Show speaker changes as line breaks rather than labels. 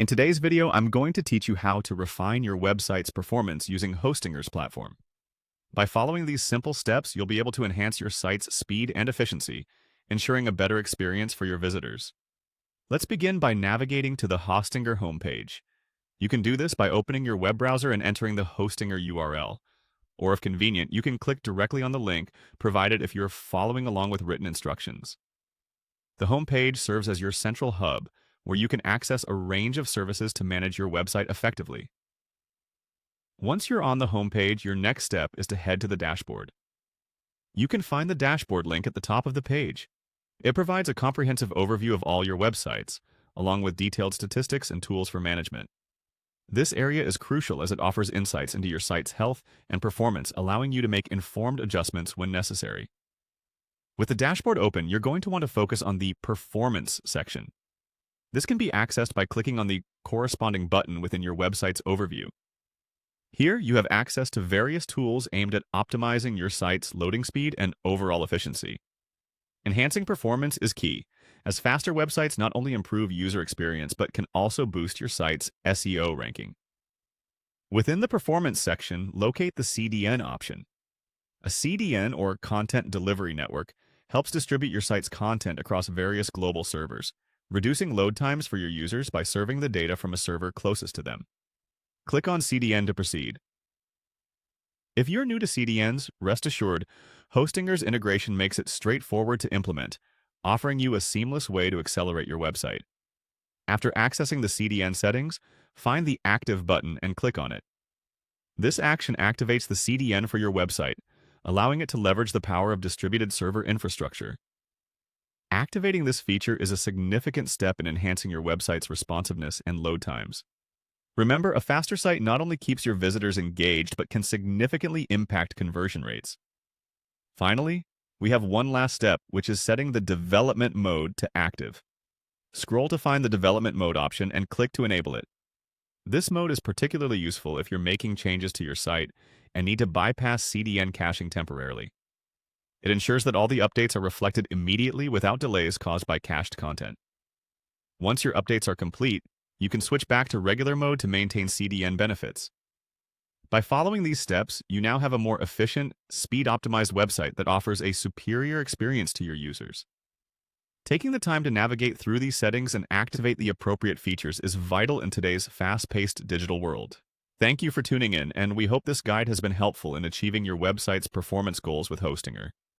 In today's video, I'm going to teach you how to refine your website's performance using Hostinger's platform. By following these simple steps, you'll be able to enhance your site's speed and efficiency, ensuring a better experience for your visitors. Let's begin by navigating to the Hostinger homepage. You can do this by opening your web browser and entering the Hostinger URL. Or if convenient, you can click directly on the link provided if you're following along with written instructions. The homepage serves as your central hub, where you can access a range of services to manage your website effectively. Once you're on the homepage, your next step is to head to the dashboard. You can find the dashboard link at the top of the page. It provides a comprehensive overview of all your websites, along with detailed statistics and tools for management. This area is crucial as it offers insights into your site's health and performance, allowing you to make informed adjustments when necessary. With the dashboard open, you're going to want to focus on the Performance section. This can be accessed by clicking on the corresponding button within your website's overview. Here, you have access to various tools aimed at optimizing your site's loading speed and overall efficiency. Enhancing performance is key, as faster websites not only improve user experience but can also boost your site's SEO ranking. Within the Performance section, locate the CDN option. A CDN, or Content Delivery Network, helps distribute your site's content across various global servers, reducing load times for your users by serving the data from a server closest to them. Click on CDN to proceed. If you're new to CDNs, rest assured, Hostinger's integration makes it straightforward to implement, offering you a seamless way to accelerate your website. After accessing the CDN settings, find the Active button and click on it. This action activates the CDN for your website, allowing it to leverage the power of distributed server infrastructure. Activating this feature is a significant step in enhancing your website's responsiveness and load times. Remember, a faster site not only keeps your visitors engaged, but can significantly impact conversion rates. Finally, we have one last step, which is setting the development mode to active. Scroll to find the development mode option and click to enable it. This mode is particularly useful if you're making changes to your site and need to bypass CDN caching temporarily. It ensures that all the updates are reflected immediately without delays caused by cached content. Once your updates are complete, you can switch back to regular mode to maintain CDN benefits. By following these steps, you now have a more efficient, speed-optimized website that offers a superior experience to your users. Taking the time to navigate through these settings and activate the appropriate features is vital in today's fast-paced digital world. Thank you for tuning in, and we hope this guide has been helpful in achieving your website's performance goals with Hostinger.